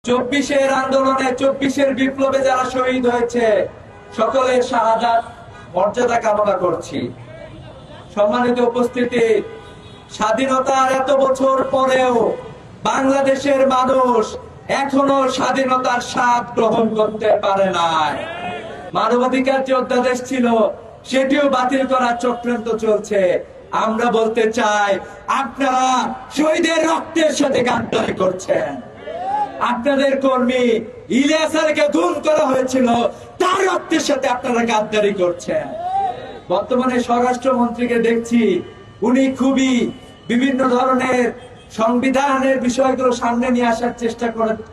চব্বিশের আন্দোলনে 24-এর বিপ্লবে যারা শহীদ হয়েছে সকলের শাহাদাত মর্যাদা কামনা করছি। সম্মানিত উপস্থিতি, স্বাধীনতার এত বছর পরেও বাংলাদেশের মানুষ এখনো স্বাধীনতার স্বাদ গ্রহণ করতে পারে নাই। মানবাধিকার যে অধ্যাদেশ ছিল সেটিও বাতিল করার চক্রান্ত চলছে। আমরা বলতে চাই, আপনারা শহীদের রক্তের সাথে গাদ্দারি করছেন। আপনাদের কর্মী ইলিয়াস আলীকে খুন করা হয়েছিল, তার রক্তের সাথে আপনারা গাদ্দারি করছেন। বর্তমানে স্বরাষ্ট্রমন্ত্রীকে দেখছি, উনি খুবই বিভিন্ন ধরনের সংবিধানের বিষয়গুলো সামনে নিয়ে আসার চেষ্টা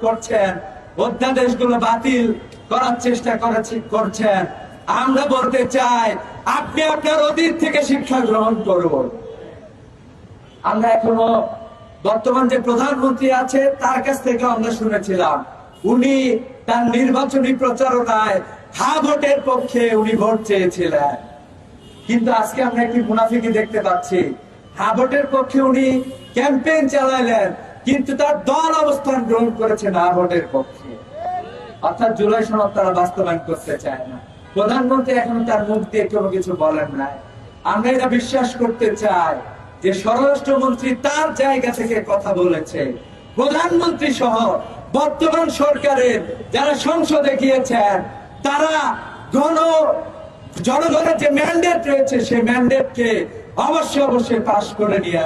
করছেন, অধ্যাদেশগুলো বাতিল করার চেষ্টা করছেন। আমরা বলতে চাই, আপনি আপনার অতীত থেকে শিক্ষা গ্রহণ করুন। আমরা এখনো বর্তমান যে প্রধানমন্ত্রী আছে তার কাছ থেকে আমরা শুনেছিলাম উনি তার নির্বাচনী প্রচারণায় হা ভোটের পক্ষে উনি ভোট চেয়েছিলেন, কিন্তু আজকে আমরা একটি মুনাফিকি দেখতে পাচ্ছি। হা ভোটের পক্ষে উনি ক্যাম্পেইন চালাইলেন, কিন্তু তার দল অবস্থান গ্রহণ করেছে না ভোটের পক্ষে, অর্থাৎ জুলাই সনদ তারা বাস্তবায়ন করতে চায় না। প্রধানমন্ত্রী এখনো তার মুখ দিয়ে কোনো কিছু বলেন নাই। আমরা এটা বিশ্বাস করতে চাই যে স্বরাষ্ট্রমন্ত্রী তার জায়গা থেকে কথা বলেছে। প্রধানমন্ত্রী সহ বর্তমান সরকারের যারা সংসদে গিয়েছেন তারা জনগণের যে ম্যান্ডেট রয়েছে সেই ম্যান্ডেটকে অবশ্যই পাশ করে নিয়ে আসে।